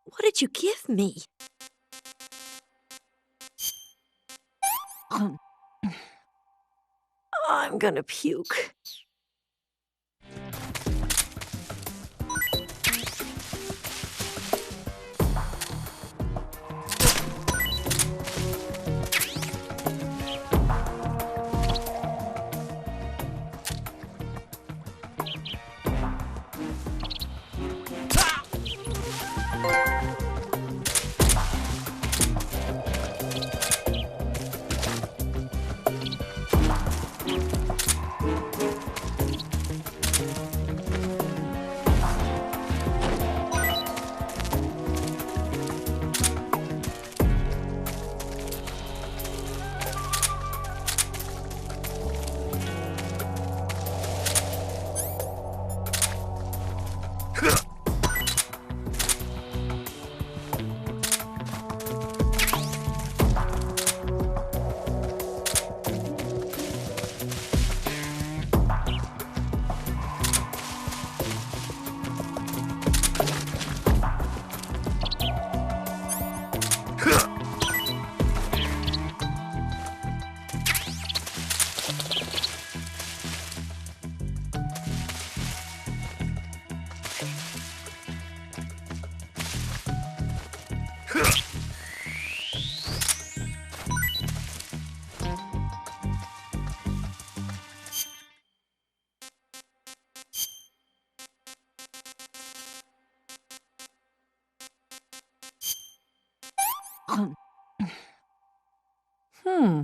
What did you give me? I'm gonna puke. Hmm.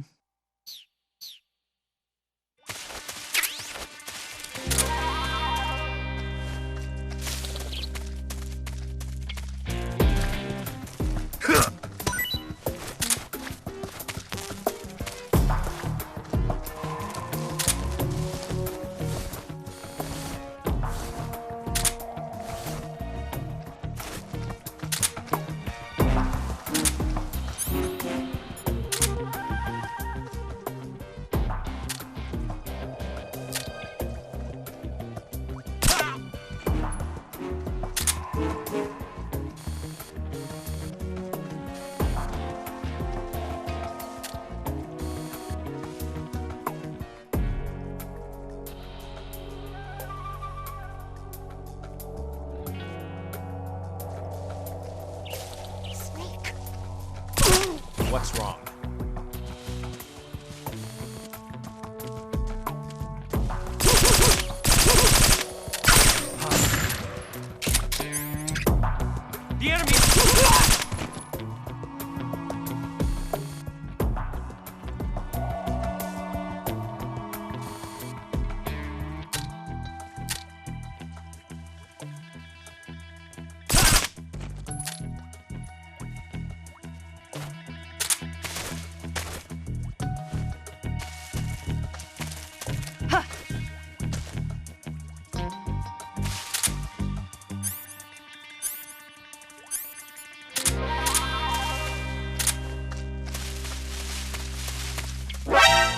What's wrong? The enemy!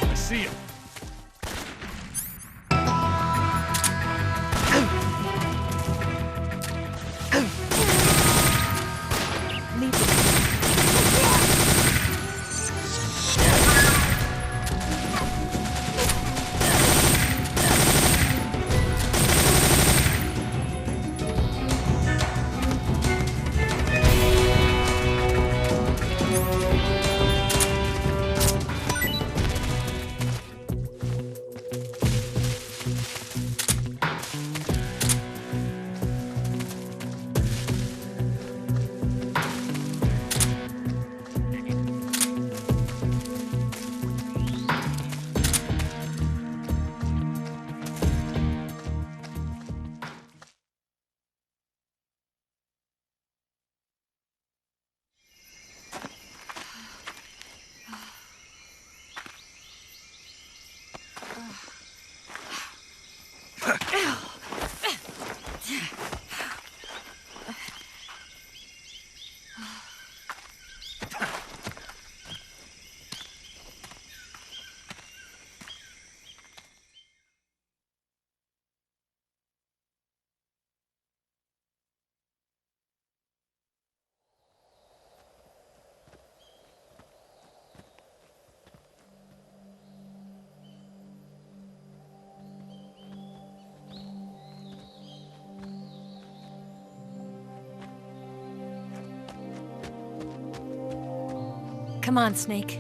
I see him. Come on, Snake.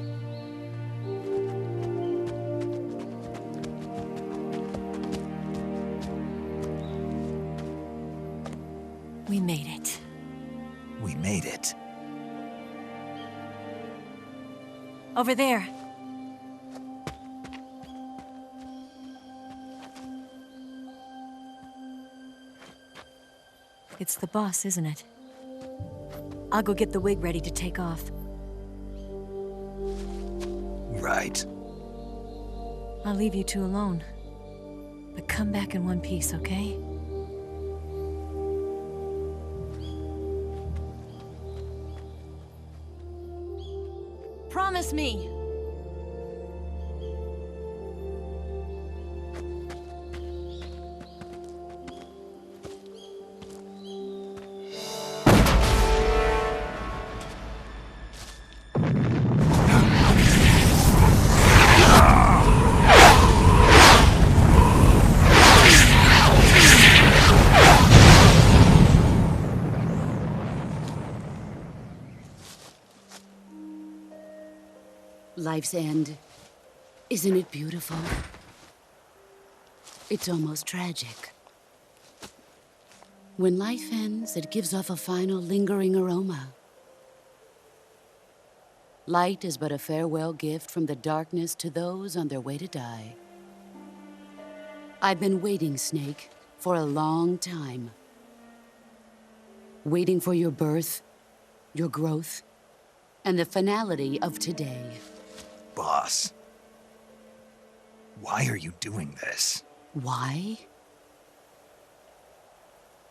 We made it. We made it. Over there. It's the boss, isn't it? I'll go get the wig ready to take off. Right. I'll leave you two alone. But come back in one piece, okay? Promise me! Life's end. Isn't it beautiful? It's almost tragic. When life ends, it gives off a final lingering aroma. Light is but a farewell gift from the darkness to those on their way to die. I've been waiting, Snake, for a long time. Waiting for your birth, your growth, and the finality of today. Boss. Why are you doing this? Why?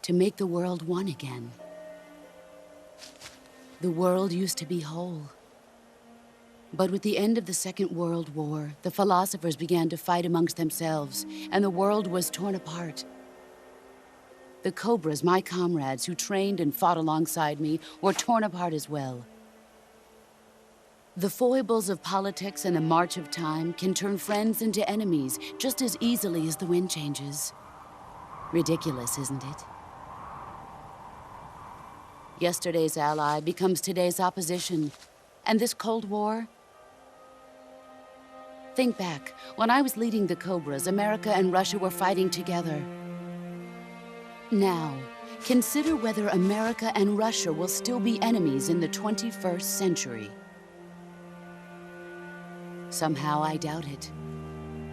To make the world one again. The world used to be whole. But with the end of the Second World War, the philosophers began to fight amongst themselves, and the world was torn apart. The Cobras, my comrades who trained and fought alongside me, were torn apart as well. The foibles of politics and the march of time can turn friends into enemies just as easily as the wind changes. Ridiculous, isn't it? Yesterday's ally becomes today's opposition. And this Cold War? Think back. When I was leading the Cobras, America and Russia were fighting together. Now, consider whether America and Russia will still be enemies in the 21st century. Somehow I doubt it.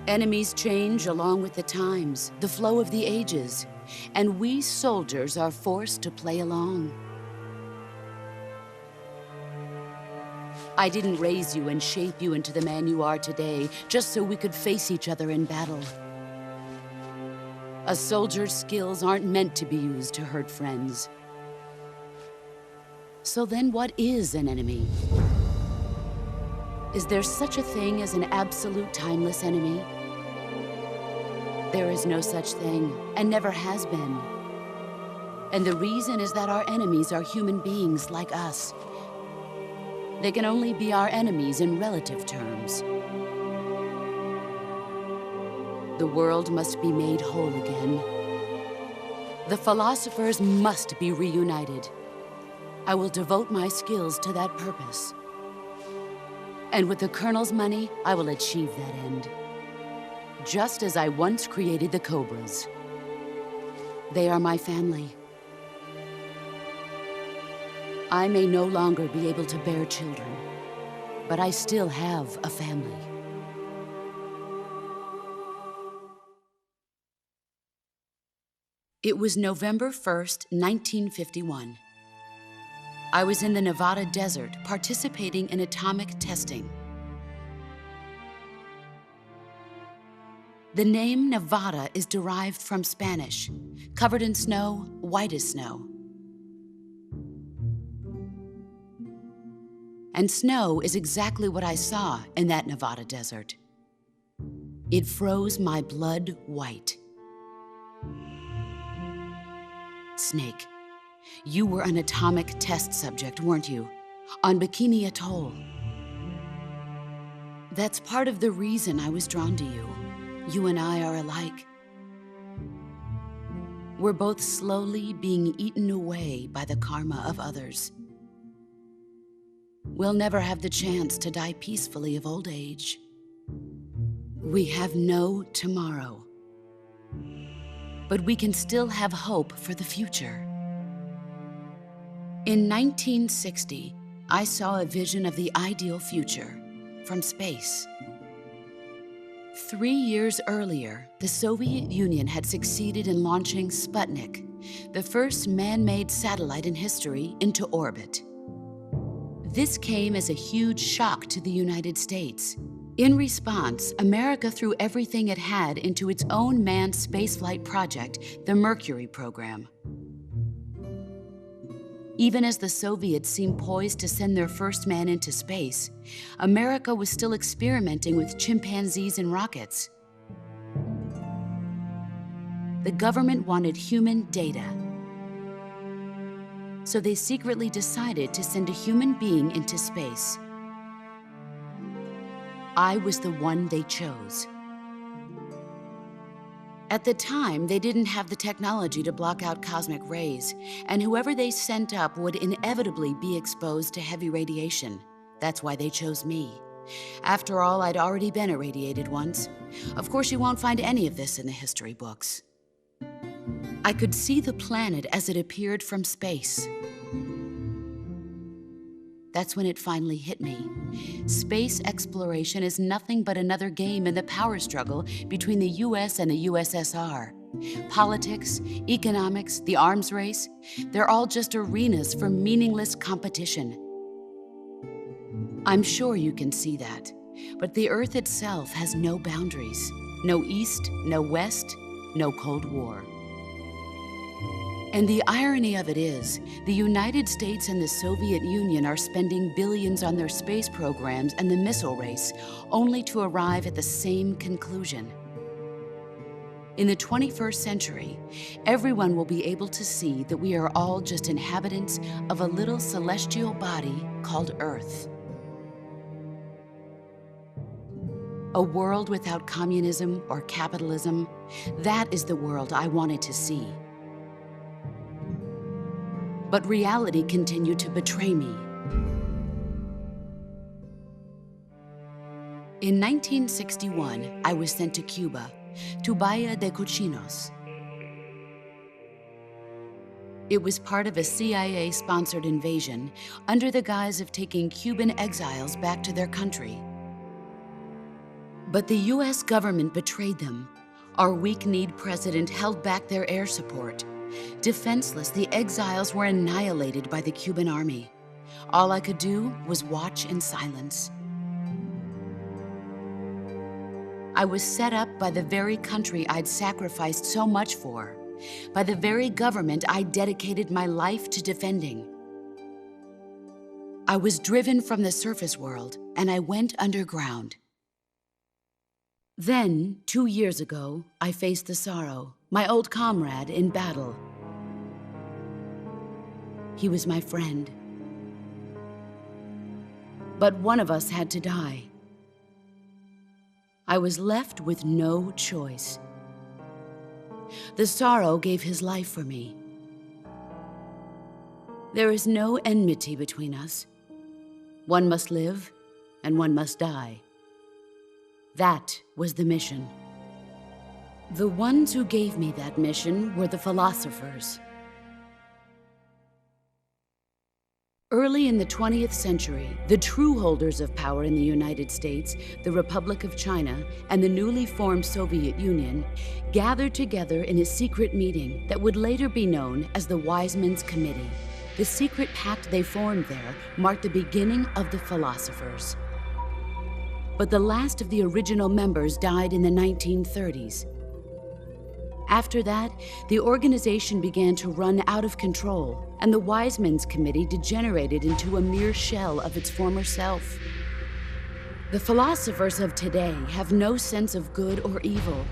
Enemies change along with the times, the flow of the ages, and we soldiers are forced to play along. I didn't raise you and shape you into the man you are today just so we could face each other in battle. A soldier's skills aren't meant to be used to hurt friends. So then what is an enemy? Is there such a thing as an absolute timeless enemy? There is no such thing, and never has been. And the reason is that our enemies are human beings like us. They can only be our enemies in relative terms. The world must be made whole again. The philosophers must be reunited. I will devote my skills to that purpose. And with the Colonel's money, I will achieve that end. Just as I once created the Cobras. They are my family. I may no longer be able to bear children, but I still have a family. It was November 1st, 1951. I was in the Nevada desert participating in atomic testing. The name Nevada is derived from Spanish, covered in snow, white as snow. And snow is exactly what I saw in that Nevada desert. It froze my blood white. Snake, you were an atomic test subject, weren't you? On Bikini Atoll. That's part of the reason I was drawn to you. You and I are alike. We're both slowly being eaten away by the karma of others. we'll never have the chance to die peacefully of old age. We have no tomorrow. But we can still have hope for the future. In 1960, I saw a vision of the ideal future from space. 3 years earlier, the Soviet Union had succeeded in launching Sputnik, the first man-made satellite in history, into orbit. This came as a huge shock to the United States. In response, America threw everything it had into its own manned spaceflight project, the Mercury program. Even as the Soviets seemed poised to send their first man into space, America was still experimenting with chimpanzees and rockets. The government wanted human data, so they secretly decided to send a human being into space. I was the one they chose. At the time, they didn't have the technology to block out cosmic rays, and whoever they sent up would inevitably be exposed to heavy radiation. That's why they chose me. After all, I'd already been irradiated once. Of course, you won't find any of this in the history books. I could see the planet as it appeared from space. That's when it finally hit me. Space exploration is nothing but another game in the power struggle between the US and the USSR. Politics, economics, the arms race, they're all just arenas for meaningless competition. I'm sure you can see that, but the Earth itself has no boundaries. No East, no West, no Cold War. And the irony of it is, the United States and the Soviet Union are spending billions on their space programs and the missile race, only to arrive at the same conclusion. In the 21st century, everyone will be able to see that we are all just inhabitants of a little celestial body called Earth. A world without communism or capitalism, that is the world I wanted to see. But reality continued to betray me. In 1961, I was sent to Cuba, to Bahia de Cochinos. It was part of a CIA-sponsored invasion under the guise of taking Cuban exiles back to their country. But the US government betrayed them. Our weak-kneed president held back their air support. Defenseless, the exiles were annihilated by the Cuban army. All I could do was watch in silence. I was set up by the very country I'd sacrificed so much for, by the very government I dedicated my life to defending. I was driven from the surface world, and I went underground. Then, 2 years ago, I faced the sorrow, my old comrade in battle. He was my friend. But one of us had to die. I was left with no choice. The sorrow gave his life for me. There is no enmity between us. One must live, and one must die. That was the mission. The ones who gave me that mission were the philosophers. Early in the 20th century, the true holders of power in the United States, the Republic of China, and the newly formed Soviet Union gathered together in a secret meeting that would later be known as the Wise Men's Committee. The secret pact they formed there marked the beginning of the philosophers. But the last of the original members died in the 1930s. After that, the organization began to run out of control, and the Wise Men's Committee degenerated into a mere shell of its former self. The philosophers of today have no sense of good or evil.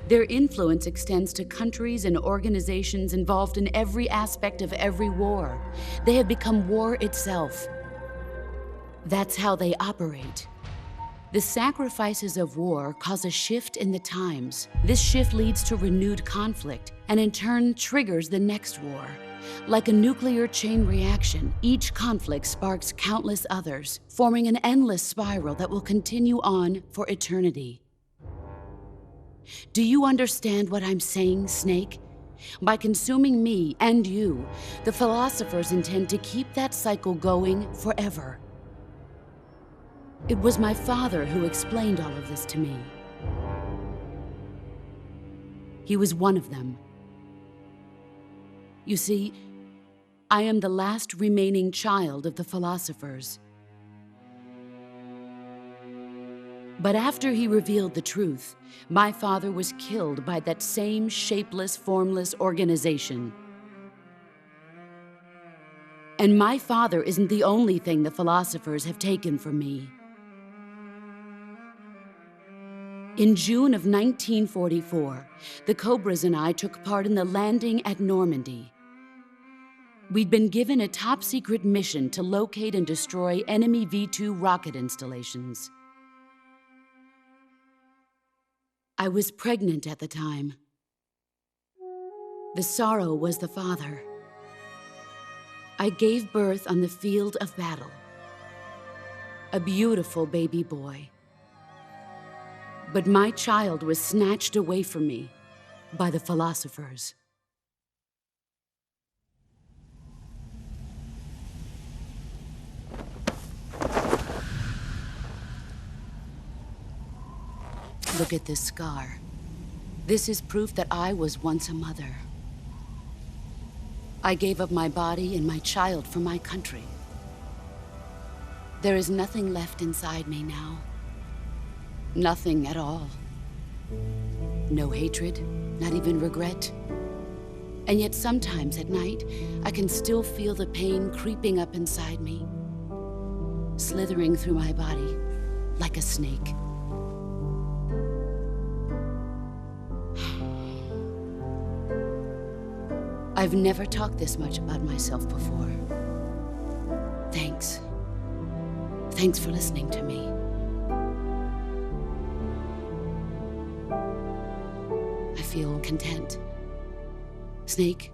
Their influence extends to countries and organizations involved in every aspect of every war. They have become war itself. That's how they operate. The sacrifices of war cause a shift in the times. This shift leads to renewed conflict, and in turn triggers the next war. Like a nuclear chain reaction, each conflict sparks countless others, forming an endless spiral that will continue on for eternity. Do you understand what I'm saying, Snake? By consuming me and you, the philosophers intend to keep that cycle going forever. It was my father who explained all of this to me. He was one of them. You see, I am the last remaining child of the philosophers. But after he revealed the truth, my father was killed by that same shapeless, formless organization. And my father isn't the only thing the philosophers have taken from me. In June of 1944, the Cobras and I took part in the landing at Normandy. We'd been given a top-secret mission to locate and destroy enemy V2 rocket installations. I was pregnant at the time. The sorrow was the father. I gave birth on the field of battle. A beautiful baby boy. But my child was snatched away from me by the philosophers. Look at this scar. This is proof that I was once a mother. I gave up my body and my child for my country. There is nothing left inside me now. Nothing at all. No hatred, not even regret. And yet sometimes at night, I can still feel the pain creeping up inside me, slithering through my body like a snake. I've never talked this much about myself before. Thanks. Thanks for listening to me. I feel content. Snake,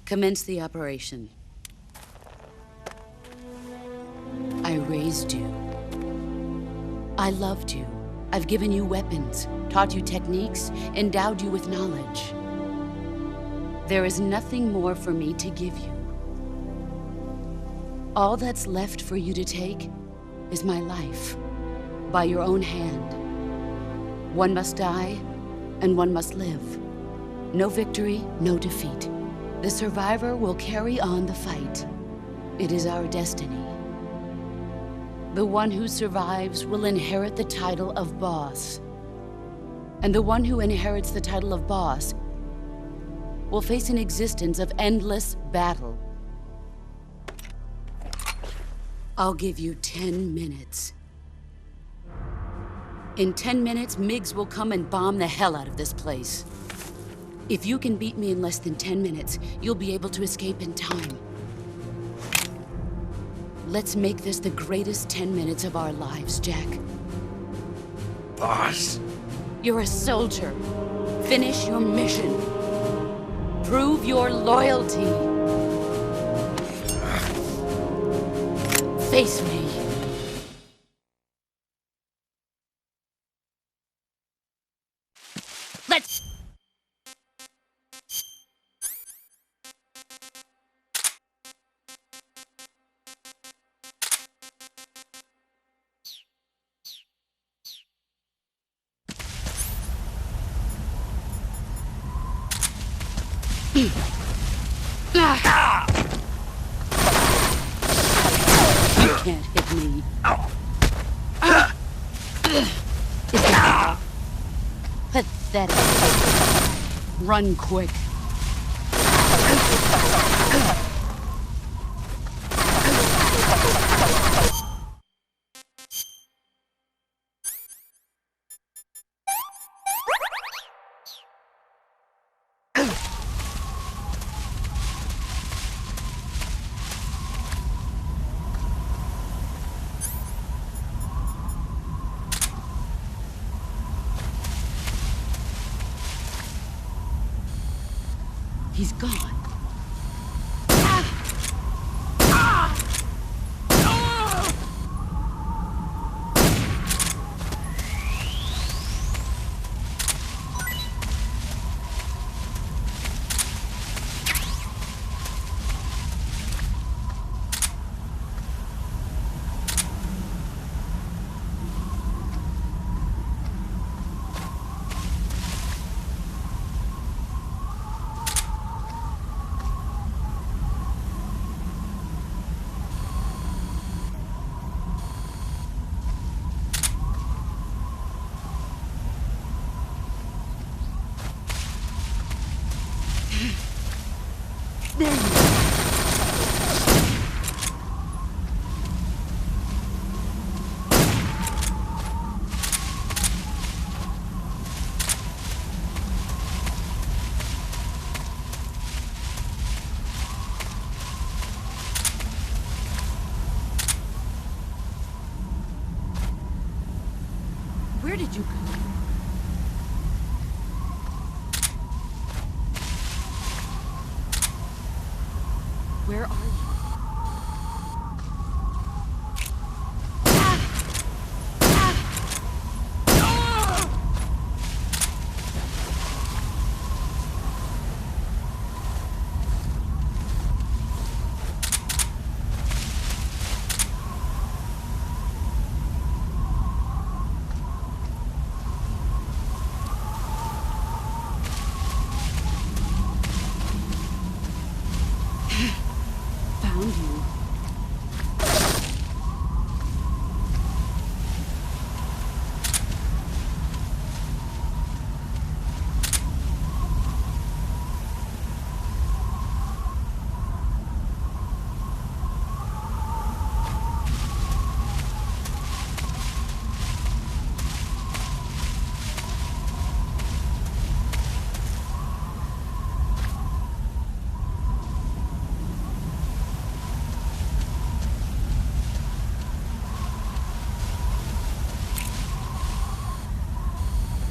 commence the operation. I raised you. I loved you. I've given you weapons, taught you techniques, endowed you with knowledge. There is nothing more for me to give you. All that's left for you to take is my life, by your own hand. One must die, and one must live. No victory, no defeat. The survivor will carry on the fight. It is our destiny. The one who survives will inherit the title of boss. And the one who inherits the title of boss will face an existence of endless battle. I'll give you 10 minutes. In 10 minutes, MiGs will come and bomb the hell out of this place. If you can beat me in less than 10 minutes, you'll be able to escape in time. Let's make this the greatest 10 minutes of our lives, Jack. Boss. You're a soldier. Finish your mission. Prove your loyalty. Face me. Let's... You can't hit me. Pathetic. Run quick. He's gone. There you are. Where did you go? Where are you? Found you.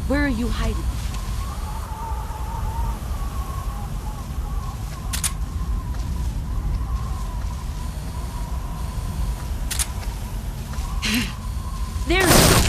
Where are you hiding? There it is!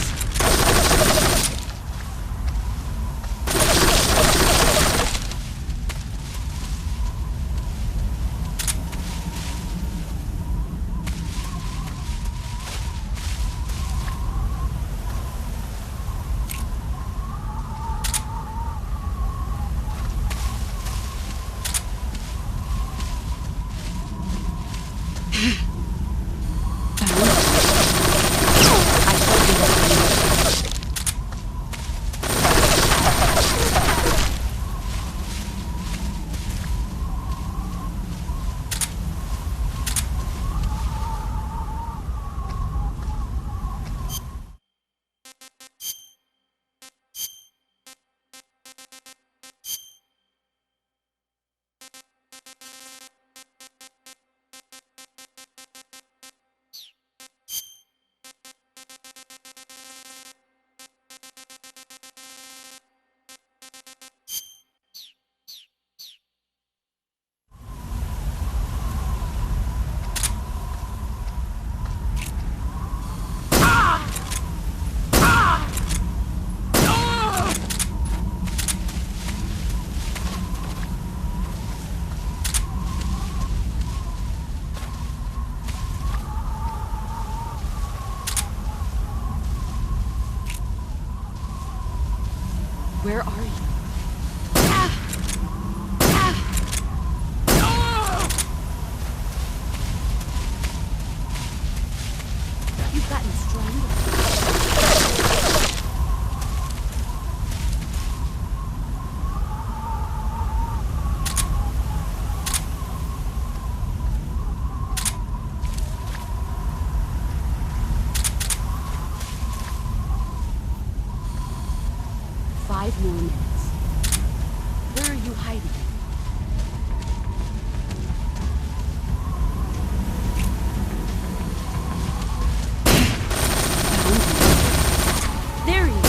Where are you? You've gotten stronger. 5 more minutes. Where are you hiding? There he is!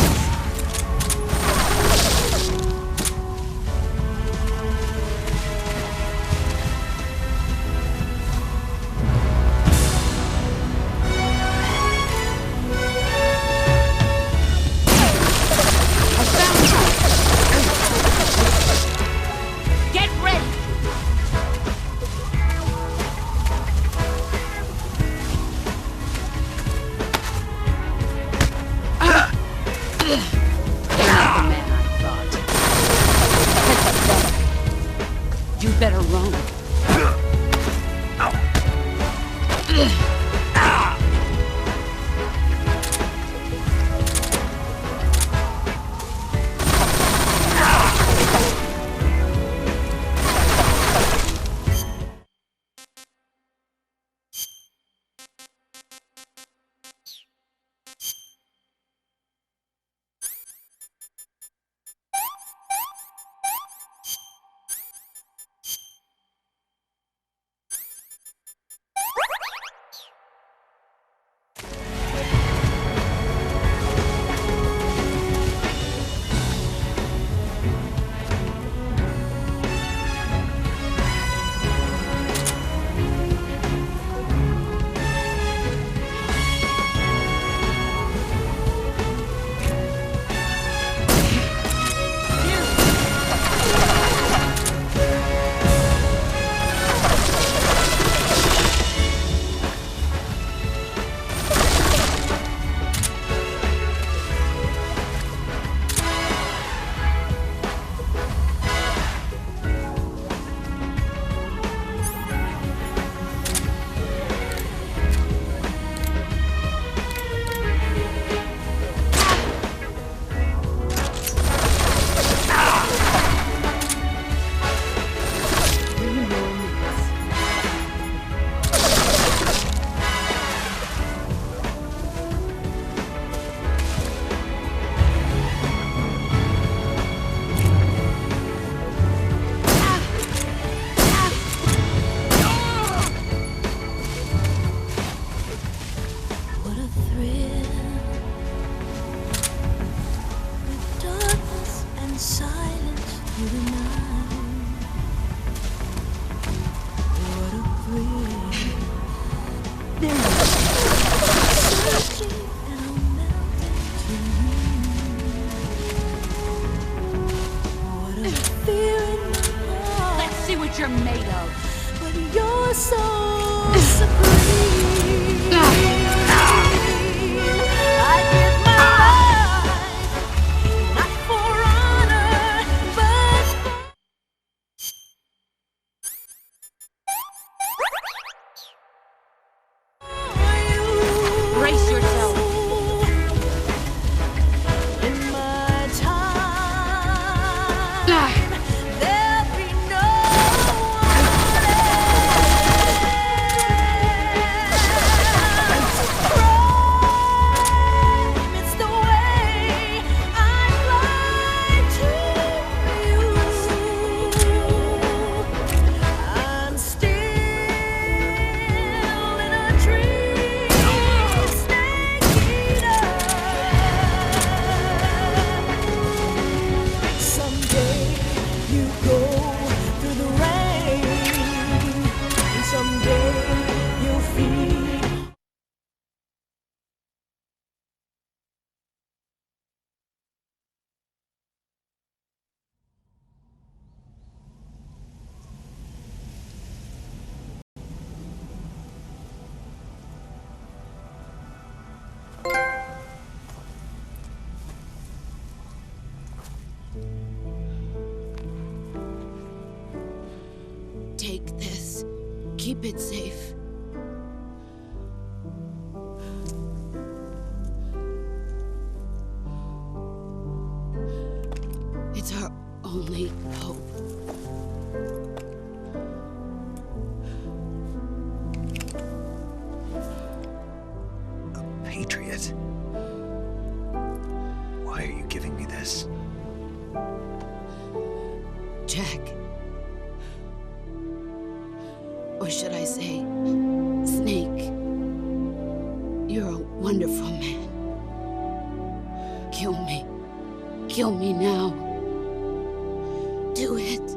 You're made of. But you're so supreme. I give my life, not for honor, but for you. Brace yourself. In my time, there'll be no it's the way I fly to you. I'm still in a tree, snake eater. Someday you go through the rain, and someday you'll feel. Take this. Keep it safe. It's our only hope. A patriot? Why are you giving me this? Jack. Or should I say, Snake. You're a wonderful man. Kill me. Kill me now. Do it.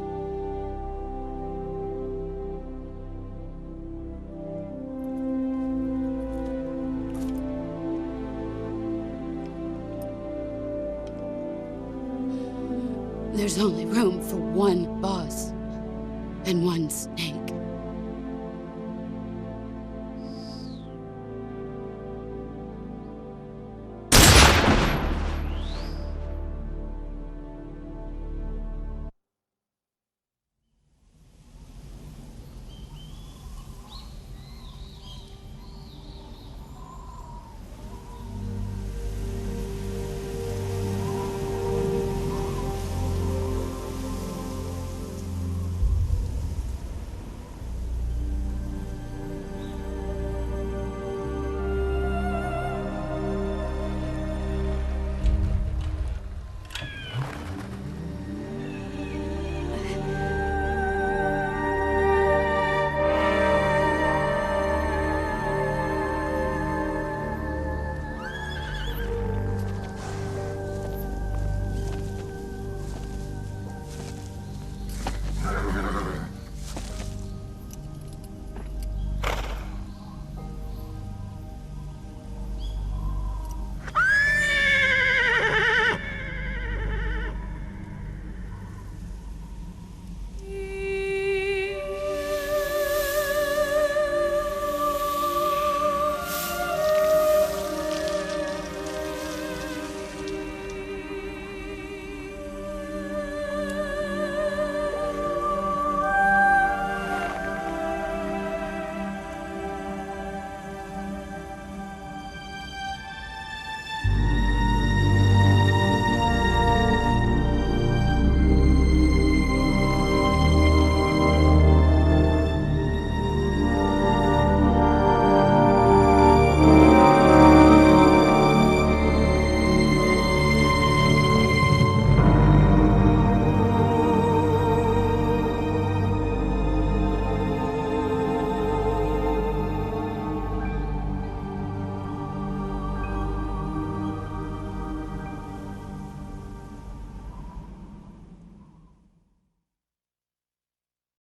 There's only room for one boss and one snake.